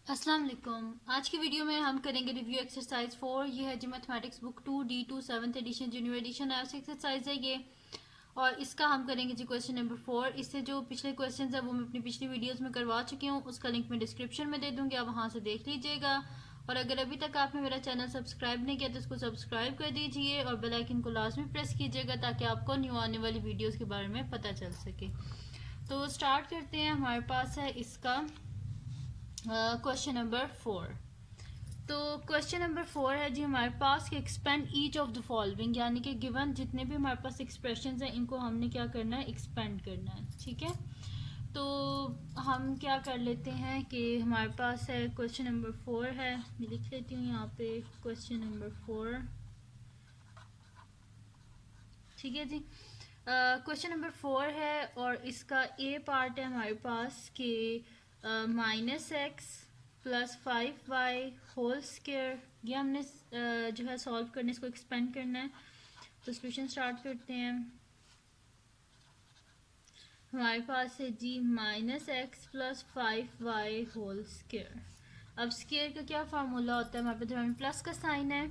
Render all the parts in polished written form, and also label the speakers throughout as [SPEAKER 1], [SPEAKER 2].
[SPEAKER 1] अस्सलाम वालेकुम। आज की वीडियो में हम करेंगे रिव्यू एक्सरसाइज 4। ये है जी mathematics book 2D2 7th edition जो न्यू एडिशन है एक्सरसाइज है ये। और इसका हम करेंगे जी क्वेश्चन नंबर 4। इससे जो पिछले क्वेश्चंस है वो मैं अपनी पिछली वीडियोस में करवा चुकी हूँ, उसका लिंक मैं डिस्क्रिप्शन में दे दूँगी, आप वहाँ से देख लीजिएगा। और अगर अभी तक आपने मेरा चैनल सब्सक्राइब नहीं किया तो इसको सब्सक्राइब कर दीजिए और बेल आइकन को लाजमी प्रेस कीजिएगा ताकि आपको न्यू आने वाली वीडियोज़ के बारे में पता चल सके। तो स्टार्ट करते हैं। हमारे पास है इसका क्वेश्चन नंबर 4। तो क्वेश्चन नंबर 4 है जी हमारे पास कि expand each of the following, यानी कि गिवन जितने भी हमारे पास एक्सप्रेशंस हैं इनको हमने क्या करना है, एक्सपेंड करना है। ठीक है, तो हम क्या कर लेते हैं कि हमारे पास है क्वेश्चन नंबर 4 है, मैं लिख लेती हूँ यहाँ पे क्वेश्चन नंबर 4। ठीक है जी, क्वेश्चन नंबर 4 है और इसका ए पार्ट है हमारे पास कि -x plus 5y whole square, ये हमने जो है सॉल्व करने, इसको एक्सपेंड करना है। तो सोल्यूशन स्टार्ट करते हैं। हमारे पास है जी -x plus 5y whole square. अब स्क्वायर का क्या फार्मूला होता है, हमारे पास हमें प्लस का साइन है,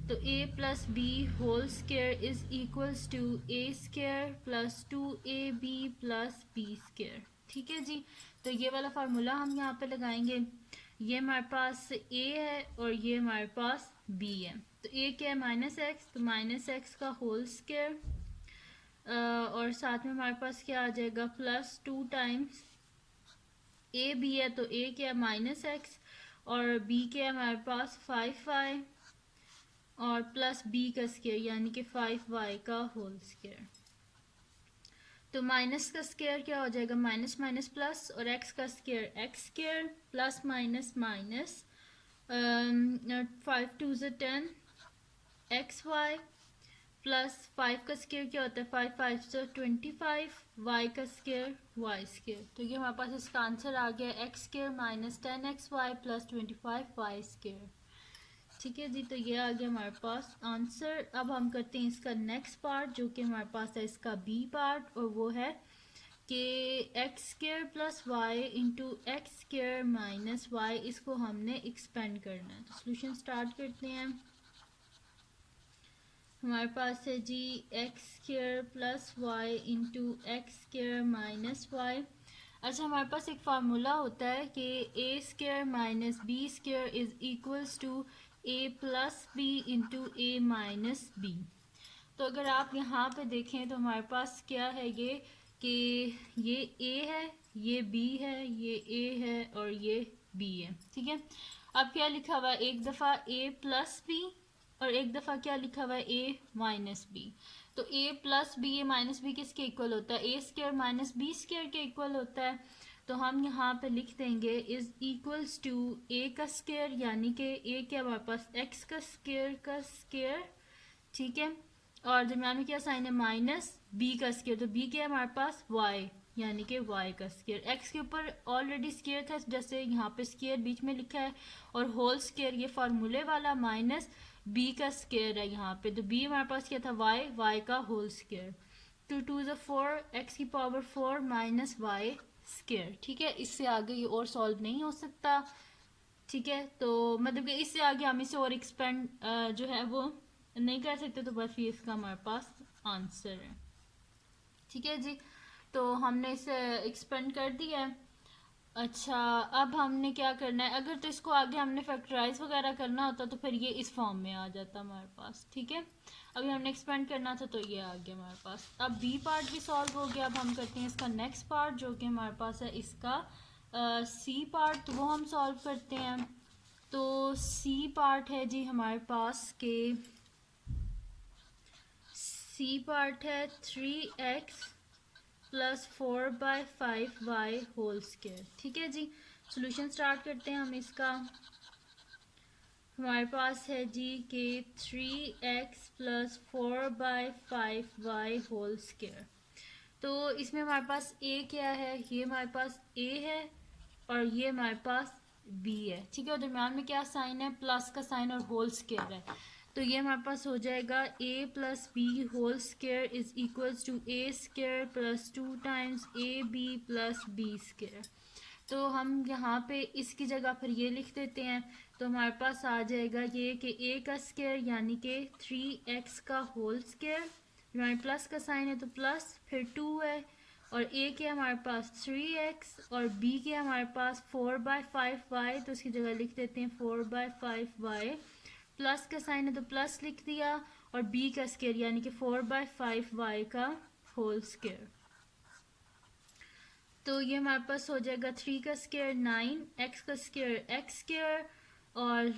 [SPEAKER 1] तो a plus b whole square is equals to a square plus 2ab plus b square. ठीक है जी, तो ये वाला फार्मूला हम यहाँ पे लगाएंगे। ये हमारे पास a है और ये हमारे पास b है। तो a क्या है, -x, तो -x का होल स्क्वायर और साथ में हमारे पास क्या आ जाएगा, प्लस 2 टाइम्स ए बी है, तो ए क्या है -x और बी क्या है हमारे पास 5y और प्लस बी का स्क्वायर यानी कि 5y का होल स्क्वायर। तो माइनस का स्क्वायर क्या हो जाएगा, माइनस माइनस प्लस, और एक्स का square x square plus minus minus 5 2 10 x y plus 5 का स्क्वायर क्या होता है, 5 5 से 25 y का स्क्वायर y स्क्वायर। तो ये हमारे पास इसका आंसर आ गया x square minus 10xy plus 25y square. ठीक है जी, तो ये आ गया हमारे पास आंसर। अब हम करते हैं इसका नेक्स्ट पार्ट जो कि हमारे पास है इसका बी पार्ट, और वो है कि x square plus y into x square minus y, इसको हमने एक्सपेंड करना है। तो सोल्यूशन स्टार्ट करते हैं। हमारे पास है जी x square plus y into x square minus y. अच्छा, हमारे पास एक फार्मूला होता है कि a square minus b square is equals to a plus b into a minus b. तो अगर आप यहाँ पे देखें तो हमारे पास क्या है ये कि ये ए है, ये बी है, ये ए है और ये बी है। ठीक है, अब क्या लिखा हुआ है, एक दफ़ा ए प्लस बी और एक दफ़ा क्या लिखा हुआ है, ए माइनस बी। तो a plus b a minus B किसके इक्वल होता है, ए स्क्वायर माइनस बी स्क्वायर के इक्वल होता है। तो हम यहाँ पे लिख देंगे इज इक्वल्स टू ए का स्क्वायर, यानी कि ए क्या हमारे पास एक्स का स्क्वायर। ठीक है, और दरम्यान में क्या साइन है, माइनस बी का स्क्वायर, तो बी क्या है हमारे पास वाई, यानी कि वाई का स्क्वायर। एक्स के ऊपर ऑलरेडी स्क्वायर था जैसे यहाँ पे स्क्वायर बीच में लिखा है, और होल स्क्वायर ये फार्मूले वाला माइनस बी का स्क्वायर है यहाँ पे, तो बी हमारे पास क्या था, वाई, वाई का होल स्क्वायर। 2 2 4, एक्स की पावर 4 माइनस वाई स्क्वायर। ठीक है, इससे आगे ये और सॉल्व नहीं हो सकता। ठीक है, तो मतलब कि इससे आगे हम इसे और एक्सपेंड जो है वो नहीं कर सकते, तो बस ये इसका हमारे पास आंसर है। ठीक है जी, तो हमने इसे एक्सपेंड कर दिया है। अच्छा, अब हमने क्या करना है, अगर तो इसको आगे हमने फैक्टराइज वगैरह करना होता तो फिर ये इस फॉर्म में आ जाता हमारे पास। ठीक है, अभी हमने एक्सपेंड करना था तो ये आ गया हमारे पास। अब बी पार्ट भी सॉल्व हो गया। अब हम करते हैं इसका नेक्स्ट पार्ट जो कि हमारे पास है इसका सी पार्ट, तो वो हम सॉल्व करते हैं। तो सी पार्ट है जी हमारे पास के सी पार्ट है 3x plus 4/5y whole square. ठीक है जी, सॉल्यूशन स्टार्ट करते हैं हम इसका। हमारे पास है जी कि 3x plus 4/5y whole square. तो इसमें हमारे पास a क्या है, ये हमारे पास a है और ये हमारे पास b है। ठीक है, और दरम्यान में क्या साइन है, प्लस का साइन और होल स्क्वायर है। तो ये हमारे पास हो जाएगा a plus b whole square is equals to a square plus 2 times a b plus b square. तो हम यहाँ पे इसकी जगह फिर ये लिख देते हैं। तो हमारे पास आ जाएगा ये कि a का स्क्वायर यानी कि 3x का होल स्क्वायर, हमारे प्लस का साइन है तो प्लस, फिर 2 है, और a के हमारे पास 3x, और b के हमारे पास 4/5y, तो इसकी जगह लिख देते हैं 4/5y, प्लस का साइन है तो प्लस लिख दिया, और b का स्क्वायर यानी कि 4/5y का होल स्क्वायर। तो ये हमारे पास हो जाएगा 3 का स्क्वायर 9, x का स्क्वायर x स्क्वायर, और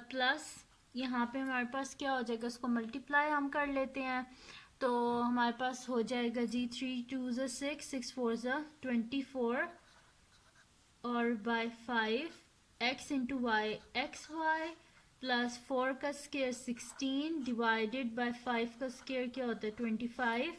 [SPEAKER 1] प्लस यहाँ पे हमारे पास क्या हो जाएगा, इसको मल्टीप्लाई हम कर लेते हैं। तो हमारे पास हो जाएगा जी 3 2 ज़ा 6, 6 4 ज़ा 24, और by 5 x into y x y, plus 4 का स्क्वायर 16 डिवाइडेड बाय 5 का स्क्वायर क्या होता है 25,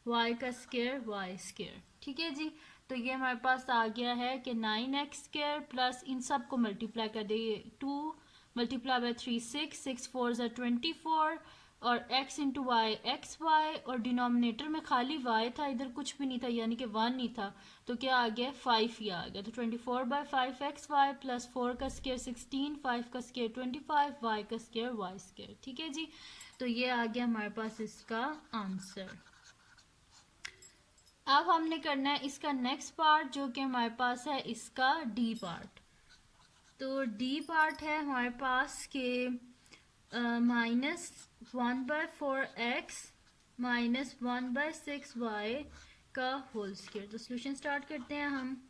[SPEAKER 1] y का स्क्वायर y स्क्वायर। ठीक है जी। तो ये हमारे पास आ गया है कि 9x स्क्वायर प्लस इन सब को मल्टीप्लाई कर दिए 2 मल्टीप्लाई बाय 3 6, 6 4 ज़ा 24, और x into y x y, और डिनोमिनेटर में खाली y था, इधर कुछ भी नहीं था यानी कि 1 नहीं था, तो क्या आ गया 5 ही आ गया। तो 24/5xy प्लस 4 का स्क्वायर 16, 5 का स्क्वायर 25, y का स्क्वायर y स्क्वायर। ठीक है जी। तो ये आ गया हमारे पास इसका आंसर। अब हमने करना है इसका नेक्स्ट पार्ट जो कि हमारे पास है इसका डी पार्ट। तो डी पार्ट है हमारे पास के -1/4x माइनस 1/6y का होल स्क्वायर। तो सोल्यूशन स्टार्ट करते हैं हम।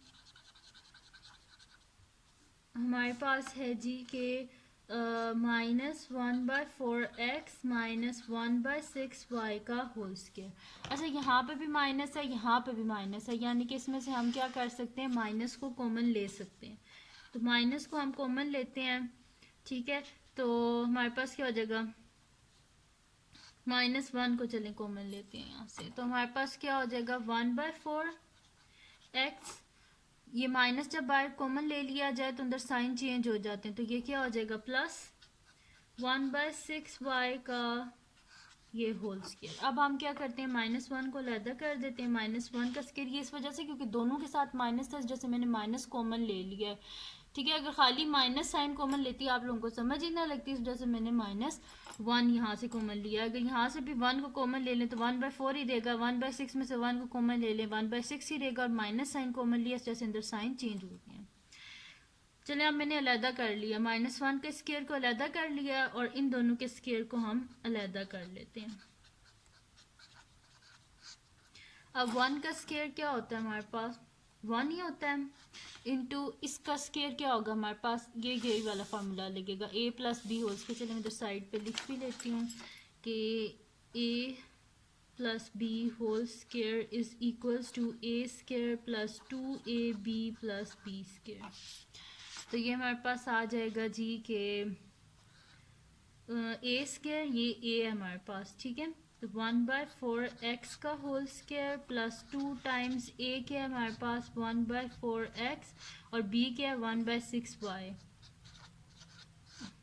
[SPEAKER 1] हमारे पास है जी के -1/4x माइनस 1/6y का होल स्क्वायर। अच्छा, यहाँ पे भी माइनस है, यहाँ पे भी माइनस है, यानी कि इसमें से हम क्या कर सकते हैं, माइनस को कॉमन ले सकते हैं। तो माइनस को हम कॉमन लेते हैं। ठीक है, तो हमारे पास क्या हो जाएगा, -1 को चलें कॉमन लेते हैं यहाँ से, तो हमारे पास क्या हो जाएगा 1/4x, ये माइनस जब बाहर कॉमन ले लिया जाए तो अंदर साइन चेंज हो जाते हैं, तो ये क्या हो जाएगा प्लस 1/6y का ये होल स्क्वायर। अब हम क्या करते हैं, -1 को अलग कर देते हैं। -1 का स्क्वायर ये इस वजह से क्योंकि दोनों के साथ माइनस था, जैसे मैंने माइनस कॉमन ले लिया है। ठीक है, अगर खाली माइनस साइन कॉमन लेती आप लोगों को समझ ही ना लगती, इस वजह से मैंने -1 यहाँ से कॉमन लिया। अगर यहाँ से भी 1 को कॉमन ले लें तो 1/4 ही देगा, 1/6 में से 1 को कॉमन ले लें 1/6 ही देगा, और माइनस साइन कॉमन लिया इस वजह से अंदर साइन चेंज होती है। चलिए, अब मैंने अलहदा कर लिया, -1 के स्क्वायर को अलहदा कर लिया, और इन दोनों के स्क्वायर को हम अलहदा कर लेते हैं। अब 1 का स्क्वायर क्या होता है, हमारे पास 1 ही होता है, इनटू इसका स्क्वायर क्या होगा हमारे पास, ये वाला फार्मूला लगेगा a + b होल स्क्वायर। चलिए मैं तो साइड पे लिख भी लेती हूँ कि a + b whole square is equals to a square plus 2ab + b square. तो ये हमारे पास आ जाएगा जी के a स्क्वायर, ये a है हमारे पास। ठीक है, तो 1/4x का whole square plus 2 times a क्या है हमारे पास 1/4x, और b क्या है 1/6y,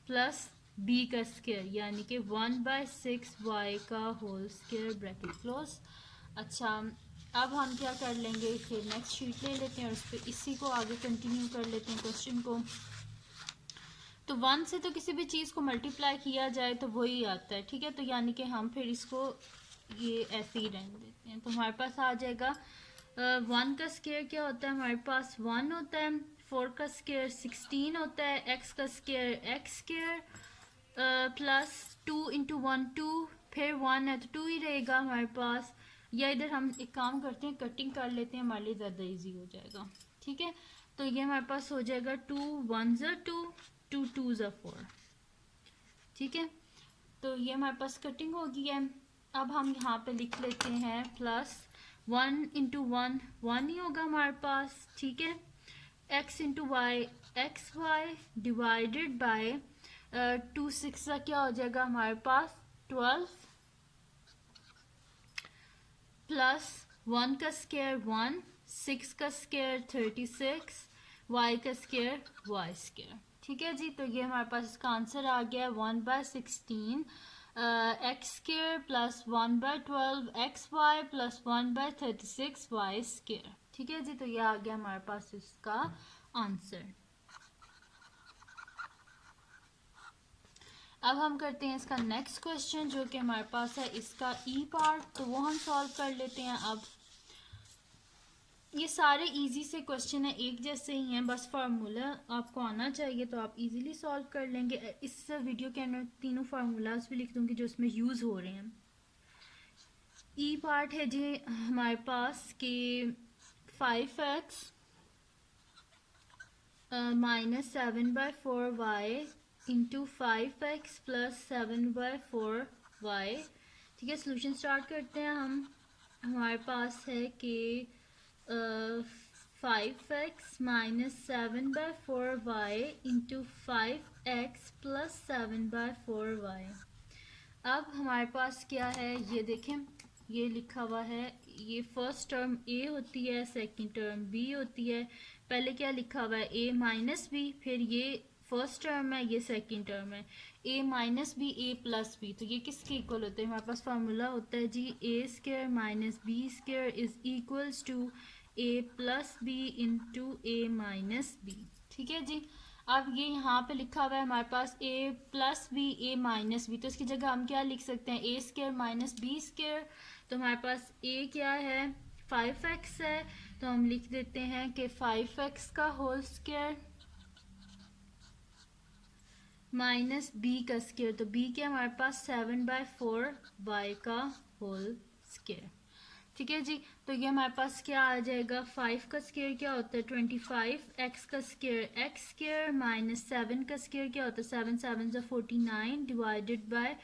[SPEAKER 1] प्लस b का स्क्वायर यानी कि 1/6y का होल स्क्वायर, ब्रैकेट क्लोज। अच्छा, अब हम क्या कर लेंगे, फिर नेक्स्ट शीट ले लेते हैं और उस पर इसी को आगे कंटिन्यू कर लेते हैं क्वेश्चन को। तो 1 से तो किसी भी चीज़ को मल्टीप्लाई किया जाए तो वही आता है। ठीक है, तो यानी कि हम फिर इसको ये ऐसे ही रहने देते हैं। तो हमारे पास आ जाएगा 1 का स्क्वायर क्या होता है हमारे पास 1 होता है, 4 का स्क्वायर 16 होता है, x का स्क्वायर x स्क्वायर प्लस 2 × 1 2, फिर 1 है तो 2 ही रहेगा हमारे पास। या इधर हम एक काम करते हैं, कटिंग कर लेते हैं, हमारे लिए ज़्यादा ईजी हो जाएगा। ठीक है, तो ये हमारे पास हो जाएगा 2 1 ज़ा 2, 2 2 ज़ा 4। ठीक है, तो ये हमारे पास कटिंग हो गई है। अब हम यहाँ पे लिख लेते हैं प्लस 1 × 1 1 ही होगा हमारे पास। ठीक है, x × y x y divided by 2 6 का क्या हो जाएगा हमारे पास 12, प्लस 1 का स्क्वायर 1, 6 का स्क्वायर 36, y का स्क्वायर y स्क्वायर। ठीक है जी, तो ये हमारे पास इसका आंसर आ गया 1/16 x square plus 1/12 x y plus 1/36 y square. ठीक है जी, तो ये आ गया हमारे पास इसका आंसर। अब हम करते हैं इसका नेक्स्ट क्वेश्चन जो कि हमारे पास है इसका ई पार्ट, तो वो हम सॉल्व कर लेते हैं। अब ये सारे इजी से क्वेश्चन है, एक जैसे ही हैं, बस फार्मूला आपको आना चाहिए तो आप इजीली सॉल्व कर लेंगे। इस वीडियो के अंदर तीनों फार्मूलाज भी लिख दूंगी जो इसमें यूज़ हो रहे हैं। ई पार्ट है जी हमारे पास कि 5x minus 7/4y into 5x plus 7/4y। ठीक है, सोल्यूशन स्टार्ट करते हैं हम। हमारे पास है कि 5x minus 7/4y into 5x plus 7/4y। अब हमारे पास क्या है ये देखें, ये लिखा हुआ है, ये फर्स्ट टर्म a होती है, सेकंड टर्म b होती है। पहले क्या लिखा हुआ है a माइनस बी, फिर ये फर्स्ट टर्म है, ये सेकंड टर्म है, a minus b a plus b. तो ये किसके इक्वल होते हैं? हमारे पास फार्मूला होता है जी a square minus b square is equals to a plus b into a minus b. ठीक है जी। अब ये यहाँ पे लिखा हुआ है हमारे पास a plus b a minus b, तो इसकी जगह हम क्या लिख सकते हैं? a square minus b square. तो हमारे पास a क्या है? 5x है, तो हम लिख देते हैं कि 5x का होल स्क्वायर माइनस b का स्क्वायर। तो b क्या हमारे पास 7/4y का होल स्क्वायर। ठीक है जी। तो ये हमारे पास क्या आ जाएगा? 5 का स्क्वायर क्या होता है? 25, x का स्क्वायर x स्क्वायर माइनस 7 का स्क्वायर क्या होता है? 7 7 ज़ा 49 डिवाइडेड बाय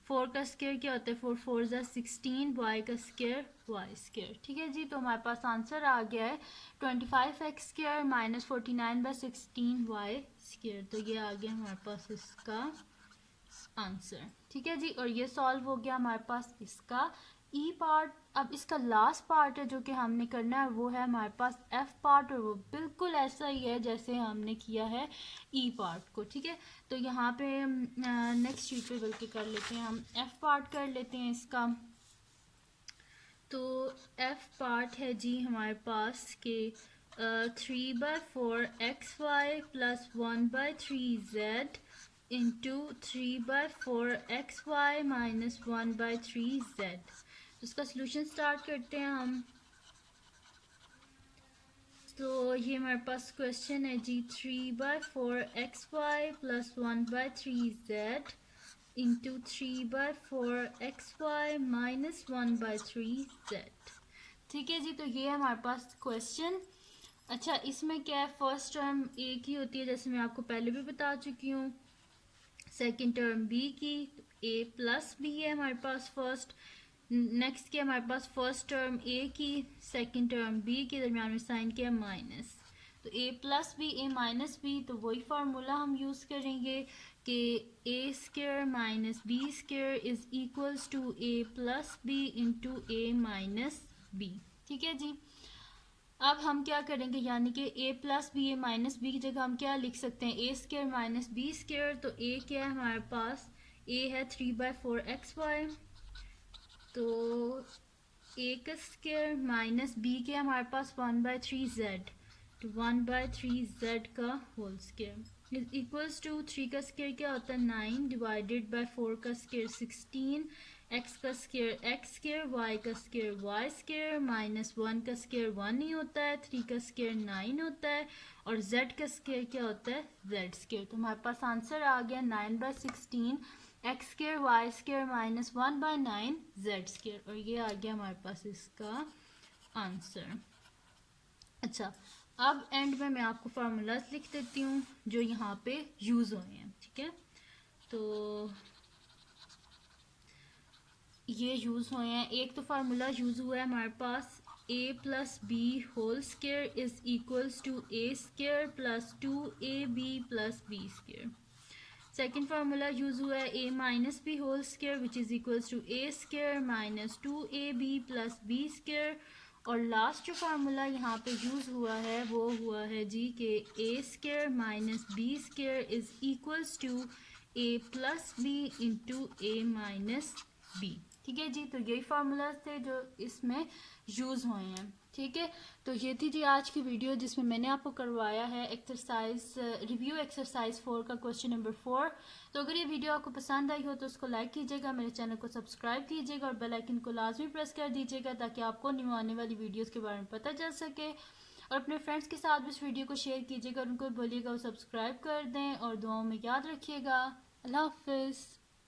[SPEAKER 1] 4 का स्क्वायर क्या होता है? 4 4 ज़ा 16 y का स्क्वायर y स्क्वायर। ठीक है जी। तो हमारे पास आंसर आ गया है 25x square minus 49/16 y square. तो ये आ गया हमारे पास इसका आंसर। ठीक है जी। और ये सॉल्व हो गया हमारे पास इसका ई पार्ट। अब इसका लास्ट पार्ट है जो कि हमने करना है, वो है हमारे पास एफ पार्ट, और वो बिल्कुल ऐसा ही है जैसे हमने किया है ई पार्ट को। ठीक है, तो यहाँ पे नेक्स्ट शीट पे बल्कि कर लेते हैं, हम एफ पार्ट कर लेते हैं इसका। तो एफ पार्ट है जी हमारे पास के 3/4xy plus 1/3z into 3/4xy minus 1/3z। इसका सोल्यूशन स्टार्ट करते हैं हम। तो ये हमारे पास क्वेश्चन है जी 3/4xy plus 1/3z into 3/4xy minus 1/3z। ठीक है जी। तो ये हमारे पास क्वेश्चन। अच्छा, इसमें क्या है, फर्स्ट टर्म ए की होती है जैसे मैं आपको पहले भी बता चुकी हूँ, सेकंड टर्म बी की, तो ए प्लस बी है हमारे पास फर्स्ट। नेक्स्ट क्या हमारे पास फर्स्ट टर्म ए की, सेकंड टर्म बी के दरमियान में साइन किया माइनस, तो a plus b a minus b. तो वही फार्मूला हम यूज़ करेंगे कि a square minus b square is equals to a plus b into a minus b. ठीक है जी। अब हम क्या करेंगे, यानी कि a plus b a minus b की जगह हम क्या लिख सकते हैं? a square minus b square. तो a क्या है हमारे पास? a है 3/4xy, तो a का स्क्वायर माइनस b के हमारे पास 1/3z, तो 1/3z का whole square is equals to 3 का स्क्वायर क्या होता है? 9 डिवाइडेड बाय 4 का स्क्वायर 16, x का स्क्वायर x स्क्वायर, y का स्क्वायर y स्क्वायर, माइनस 1 का स्क्वायर 1 ही होता है, 3 का स्क्वायर 9 होता है, और z का स्क्वायर क्या होता है? z square. तो हमारे पास आंसर आ गया 9/16 x square y square minus 1/9 z square, और ये आ गया हमारे पास इसका आंसर। अच्छा, अब एंड में मैं आपको फार्मूलाज लिख देती हूँ जो यहाँ पे यूज़ हुए हैं। ठीक है, तो ये यूज़ हुए हैं। एक तो फार्मूला यूज़ हुआ है हमारे पास a plus b whole square is equals to a square plus 2ab plus b square. Second formula use हुआ है a minus b whole square which is equals to a square minus 2ab plus b square. और last जो formula यहाँ पे use हुआ है वो हुआ है जी कि a square minus b square is equals to a plus b into a minus b. ठीक है जी। तो यही फार्मूलाज थे जो इसमें यूज़ हुए हैं। ठीक है। तो ये थी जी आज की वीडियो जिसमें मैंने आपको करवाया है एक्सरसाइज रिव्यू एक्सरसाइज 4 का क्वेश्चन नंबर 4। तो अगर ये वीडियो आपको पसंद आई हो तो उसको लाइक कीजिएगा, मेरे चैनल को सब्सक्राइब कीजिएगा और बेल आइकन को लाजमी प्रेस कर दीजिएगा ताकि आपको न्यू आने वाली वीडियोस के बारे में पता चल सके। और अपने फ्रेंड्स के साथ भी इस वीडियो को शेयर कीजिएगा और उनको बोलिएगा वो सब्सक्राइब कर दें और दुआओं में याद रखिएगा। अल्लाह हाफिज़।